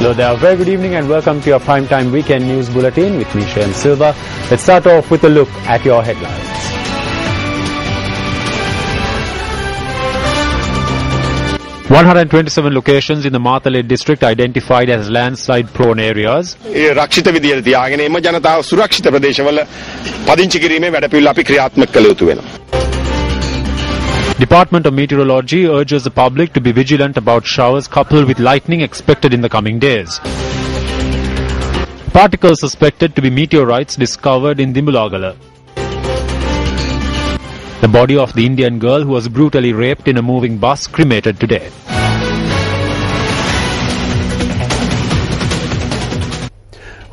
Hello there, very good evening and welcome to your primetime weekend news bulletin with me, Shayan Silva. Let's start off with a look at your headlines. $127 locations in the Matale district identified as landslide-prone areas. රක්ෂිත විදියට තියාගෙන එම ජනතාව සුරක්ෂිත ප්‍රදේශවල පදිංචි කිරීමේ වැඩපිළිවෙල අපි ක්‍රියාත්මක කළ යුතු වෙනවා. Department of Meteorology urges the public to be vigilant about showers coupled with lightning expected in the coming days. Particles suspected to be meteorites discovered in Dimbulagala. The body of the Indian girl who was brutally raped in a moving bus cremated today.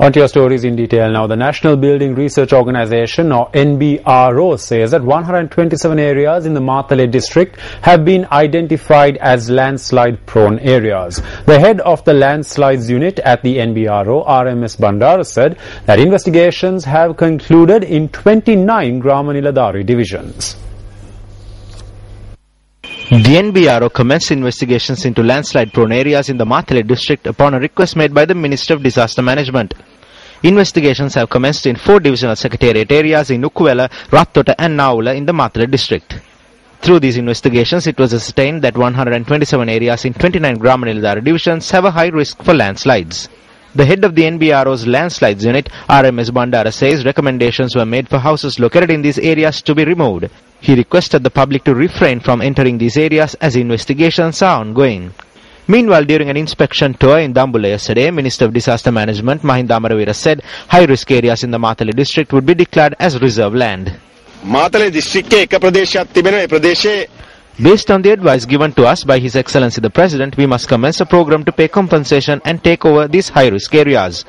On to your stories in detail now. The National Building Research Organization, or NBRO, says that 127 areas in the Matale district have been identified as landslide-prone areas. The head of the landslides unit at the NBRO, RMS Bandara, said that investigations have concluded in 29 Gramaniladari divisions. The NBRO commenced investigations into landslide-prone areas in the Matale district upon a request made by the Minister of Disaster Management. Investigations have commenced in 4 divisional secretariat areas in Ukkuwela, Rattota and Naula in the Matale district. Through these investigations, it was ascertained that 127 areas in 29 Gramaniladari divisions have a high risk for landslides. The head of the NBRO's landslides unit, RMS Bandara, says recommendations were made for houses located in these areas to be removed. He requested the public to refrain from entering these areas as investigations are ongoing. Meanwhile, during an inspection tour in Dambula yesterday, Minister of Disaster Management Mahinda Amaravira said high-risk areas in the Matale district would be declared as reserve land. Matale දිස්ත්‍රික්කයේ එක ප්‍රදේශයක් තිබෙනවා. ඒ ප්‍රදේශයේ Based on the advice given to us by His Excellency the President, we must commence a program to pay compensation and take over these high-risk areas.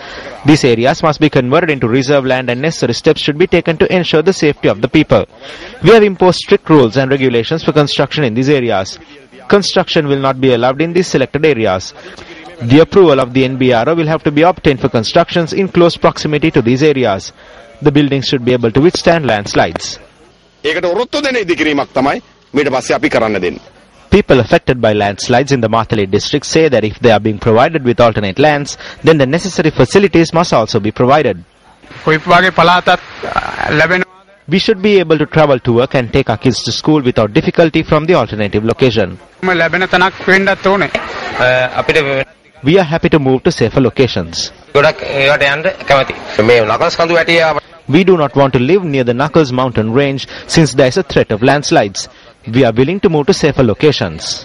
These areas must be converted into reserve land and necessary steps should be taken to ensure the safety of the people. We have imposed strict rules and regulations for construction in these areas. Construction will not be allowed in these selected areas. The approval of the NBRO will have to be obtained for constructions in close proximity to these areas. The buildings should be able to withstand landslides. ඒකට ඔරොත්තු දෙන ඉදිකිරීමක් තමයි මීට පස්සේ අපි කරන්න දෙන්නේ. People affected by landslides in the Matale district say that if they are being provided with alternate lands, then the necessary facilities must also be provided. We should be able to travel to work and take our kids to school without difficulty from the alternative location. We are happy to move to safer locations. We do not want to live near the Knuckles mountain range since there is a threat of landslides. We are willing to move to safer locations.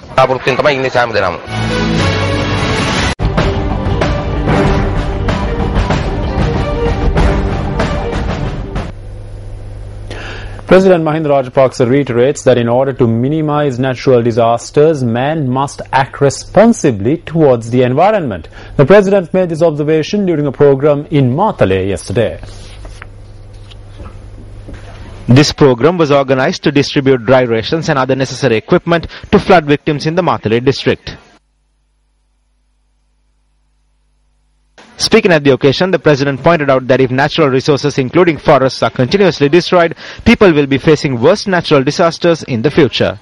President Mahinda Rajapaksa reiterates that in order to minimize natural disasters, man must act responsibly towards the environment. The President made this observation during a program in Matale yesterday. This program was organized to distribute dry rations and other necessary equipment to flood victims in the Matale district. Speaking at the occasion, the President pointed out that if natural resources including forests are continuously destroyed, people will be facing worse natural disasters in the future.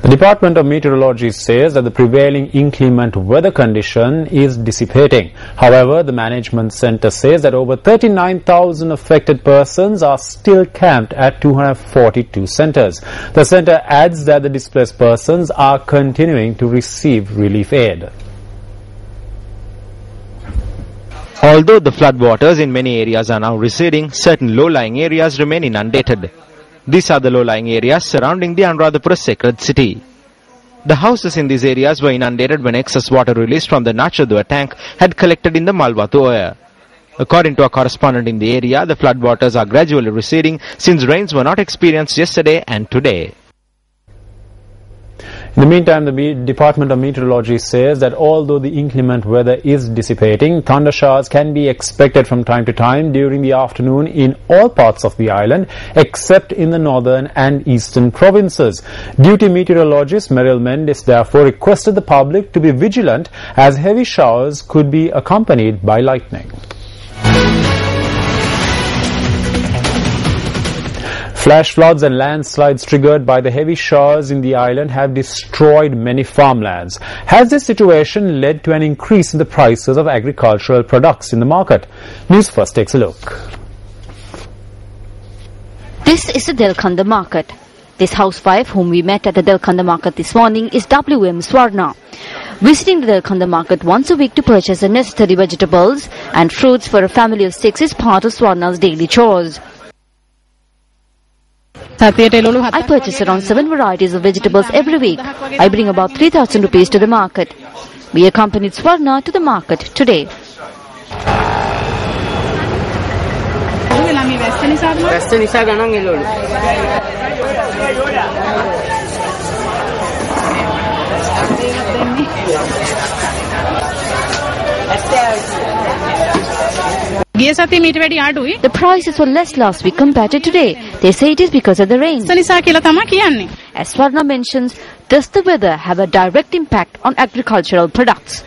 The Department of Meteorology says that the prevailing inclement weather condition is dissipating. However, the Management Centre says that over 39,000 affected persons are still camped at 242 centres. The centre adds that the displaced persons are continuing to receive relief aid. Although the floodwaters in many areas are now receding, certain low-lying areas remain inundated. These are the low-lying areas surrounding the Anuradhapura sacred city. The houses in these areas were inundated when excess water released from the Nachadua tank had collected in the Malwatu Oya. According to a correspondent in the area, the floodwaters are gradually receding since rains were not experienced yesterday and today. In the meantime, the Department of Meteorology says that although the inclement weather is dissipating, thunder showers can be expected from time to time during the afternoon in all parts of the island, except in the northern and eastern provinces. Duty meteorologist Meryl Mendes therefore requested the public to be vigilant, as heavy showers could be accompanied by lightning. Flash floods and landslides triggered by the heavy showers in the island have destroyed many farmlands. Has this situation led to an increase in the prices of agricultural products in the market? News First takes a look. This is the Delkanda market. This housewife whom we met at the Delkanda market this morning is W.M. Swarna. Visiting the Delkanda market once a week to purchase the necessary vegetables and fruits for a family of 6 is part of Swarna's daily chores. I purchase around 7 varieties of vegetables every week. I bring about 3,000 rupees to the market. We accompanied Swarna to the market today. The prices were less last week compared to today. They say it is because of the rain. As Swarna mentions, does the weather have a direct impact on agricultural products?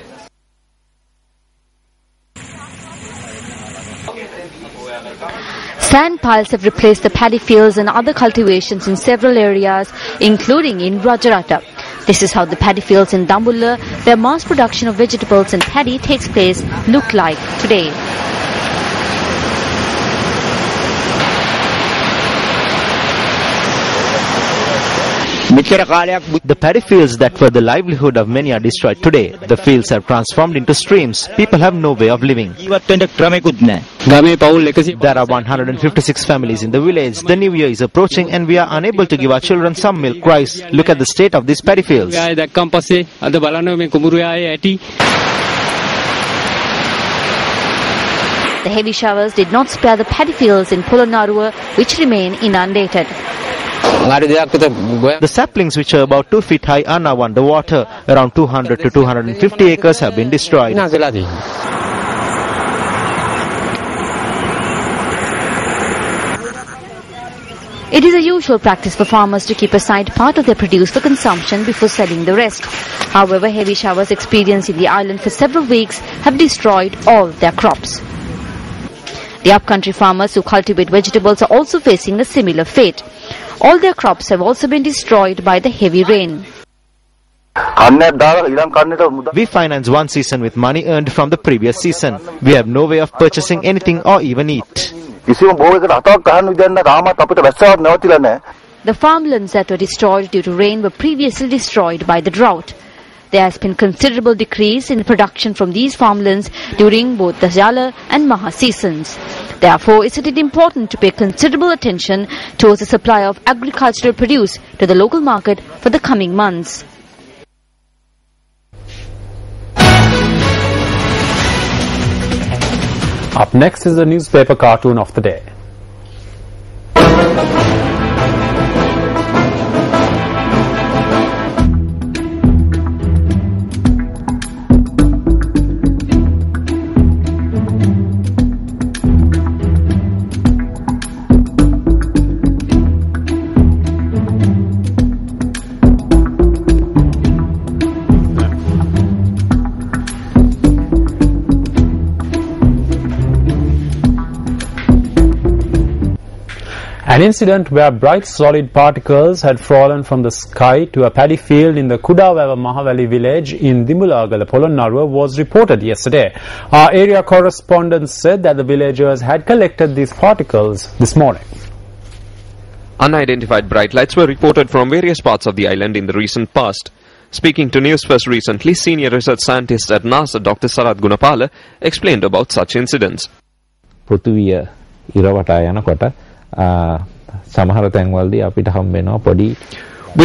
Sand piles have replaced the paddy fields and other cultivations in several areas, including in Rajarata. This is how the paddy fields in Dambulla, where mass production of vegetables and paddy takes place, look like today. The paddy fields that were the livelihood of many are destroyed today. The fields have transformed into streams. People have no way of living. There are 156 families in the village. The new year is approaching and we are unable to give our children some milk rice. Look at the state of these paddy fields. The heavy showers did not spare the paddy fields in Polonnaruwa, which remain inundated. The saplings, which are about 2 feet high, are now underwater. Around 200 to 250 acres have been destroyed. It is a usual practice for farmers to keep aside part of their produce for consumption before selling the rest. However, heavy showers experienced in the island for several weeks have destroyed all their crops. The upcountry farmers who cultivate vegetables are also facing a similar fate. All their crops have also been destroyed by the heavy rain. We finance one season with money earned from the previous season. We have no way of purchasing anything or even eat. The farmlands that were destroyed due to rain were previously destroyed by the drought. There has been considerable decrease in production from these farmlands during both the Jala and Maha seasons. Therefore, is it important to pay considerable attention towards the supply of agricultural produce to the local market for the coming months. Up next is the newspaper cartoon of the day. An incident where bright solid particles had fallen from the sky to a paddy field in the Kudawava Mahavali village in Dimbulagala, Polonnaruwa was reported yesterday. Our area correspondent said that the villagers had collected these particles this morning. Unidentified bright lights were reported from various parts of the island in the recent past. Speaking to News First recently, senior research scientist at NASA Dr. Sarath Gunapala explained about such incidents. When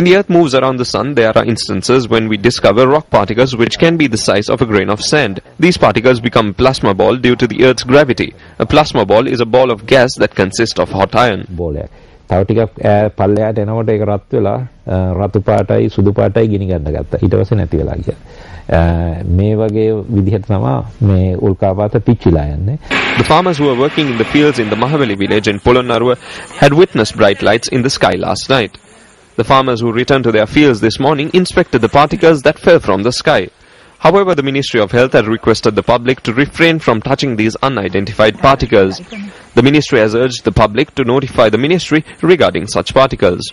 the earth moves around the sun, there are instances when we discover rock particles which can be the size of a grain of sand. These particles become a plasma ball due to the earth's gravity. A plasma ball is a ball of gas that consists of hot iron. තව ටිකක් පල්ලෙහාට එනකොට ඒක රත් වෙලා රතු පාටයි සුදු පාටයි ගිනි ගන්න ගත්තා. ඊට පස්සේ නැති වෙලා ගියා. මේ වගේ විදිහට තමයි මේ උල්කාපාත පිච්චිලා යන්නේ. The farmers who were working in the fields in the Mahaveli village in Polonnaruwa had witnessed bright lights in the sky last night. The farmers who returned to their fields this morning inspected the particles that fell from the sky. However, the Ministry of Health had requested the public to refrain from touching these unidentified particles. The ministry has urged the public to notify the ministry regarding such particles.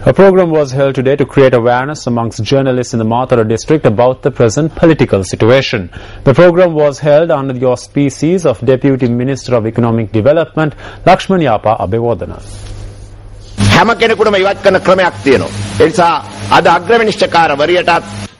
A program was held today to create awareness amongst journalists in the Matara district about the present political situation. The program was held under the auspices of Deputy Minister of Economic Development, Lakshman Yapa Abewodana. හැම කෙනෙකුටම ඉවත් කරන ක්‍රමයක් තියෙනවා. ඒ නිසා අද අග්‍රමිනිස්ට්‍රකාරවරියටත්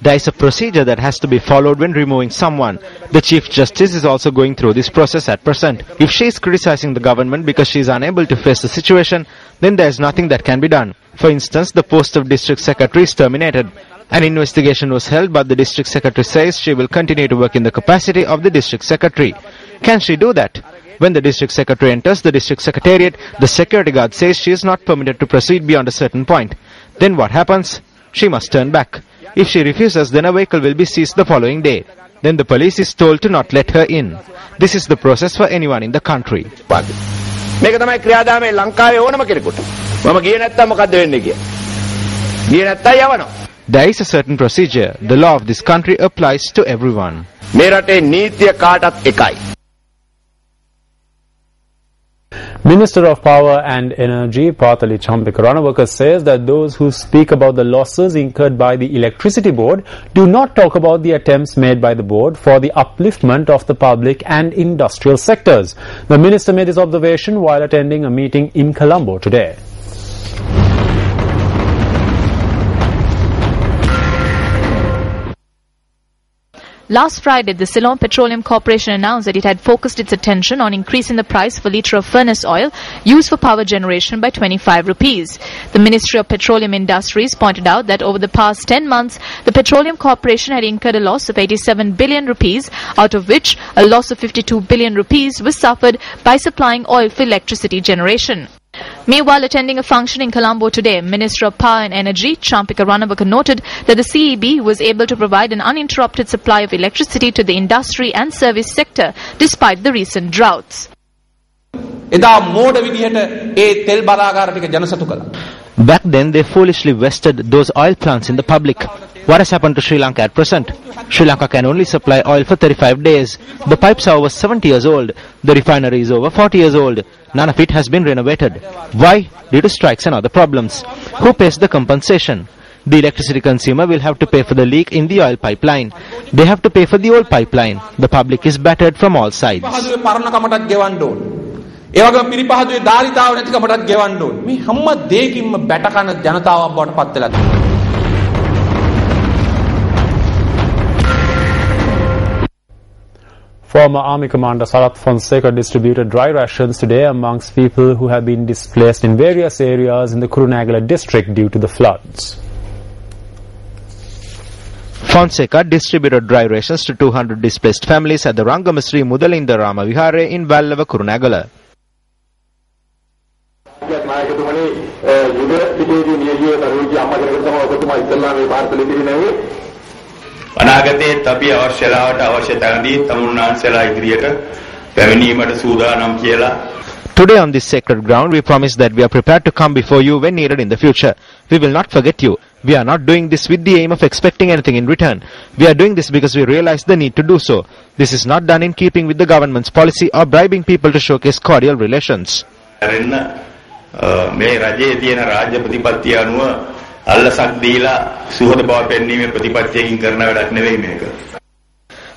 There is a procedure that has to be followed when removing someone. The Chief Justice is also going through this process at present. If she is criticizing the government because she is unable to face the situation, then there is nothing that can be done. For instance, the post of District Secretary is terminated. An investigation was held, but the District Secretary says she will continue to work in the capacity of the District Secretary. Can she do that? When the District Secretary enters the District Secretariat, the security guard says she is not permitted to proceed beyond a certain point. Then what happens? She must turn back. If she refuses, then a vehicle will be seized the following day. Then the police is told to not let her in. This is the process for anyone in the country. මේක තමයි ක්‍රියාදාමයේ ලංකාවේ ඕනම කෙනෙකුට. මම ගියේ නැත්තම් මොකද්ද වෙන්නේ කියලා. ගියේ නැත්තම් යවනවා. There is a certain procedure. The law of this country applies to everyone. මේ රටේ නීතිය කාටත් එකයි. Minister of Power and Energy, Pathali Champika Ranawaka, says that those who speak about the losses incurred by the Electricity Board do not talk about the attempts made by the board for the upliftment of the public and industrial sectors. The minister made this observation while attending a meeting in Colombo today. Last Friday, the Ceylon Petroleum Corporation announced that it had focused its attention on increasing the price for litre of furnace oil used for power generation by 25 rupees. The Ministry of Petroleum Industries pointed out that over the past 10 months, the Petroleum Corporation had incurred a loss of 87 billion rupees, out of which a loss of 52 billion rupees was suffered by supplying oil for electricity generation. Meanwhile, attending a function in Colombo today, Minister of Power and Energy, Champika Ranawaka, noted that the CEB was able to provide an uninterrupted supply of electricity to the industry and service sector despite the recent droughts. Back then, they foolishly vested those oil plants in the public. What has happened to Sri Lanka at present? Sri Lanka can only supply oil for 35 days. The pipes are over 70 years old. The refinery is over 40 years old. None of it has been renovated. Why? Due to strikes and other problems. Who pays the compensation? The electricity consumer will have to pay for the leak in the oil pipeline. They have to pay for the old pipeline. The public is battered from all sides. Former Army Commander Sarath Fonseca distributed dry rations today amongst people who have been displaced in various areas in the Kurunegala district due to the floods. Fonseca distributed dry rations to 200 displaced families at the Rangamasri Mudalinda Rama Vihare in Vallava, Kurunegala. අනාගතයේ අපි අවශ්‍යලාවට අවශ්‍ය තැනදී තමුන්නාන්සලා ඉදිරියට පැමිණීමට සූදානම් කියලා. Today on this sacred ground, we promise that we are prepared to come before you when needed in the future. We will not forget you. We are not doing this with the aim of expecting anything in return. We are doing this because we realize the need to do so. This is not done in keeping with the government's policy or bribing people to showcase cordial relations. මේ රජයේ තියෙන රාජ්‍ය ප්‍රතිපත්තිය අනුව අල්ලසක් දීලා සුහද බව පෙන්වීමේ ප්‍රතිපත්තියකින් කරන වැඩක් නෙවෙයි මේක.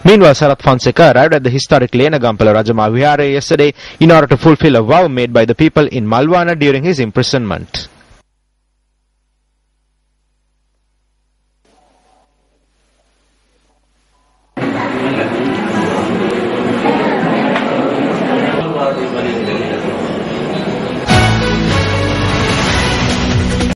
Meanwhile, Sarath Fonseca arrived at the historic Lenagampala Rajama Vihare yesterday in order to fulfill a vow made by the people in Malwana during his imprisonment.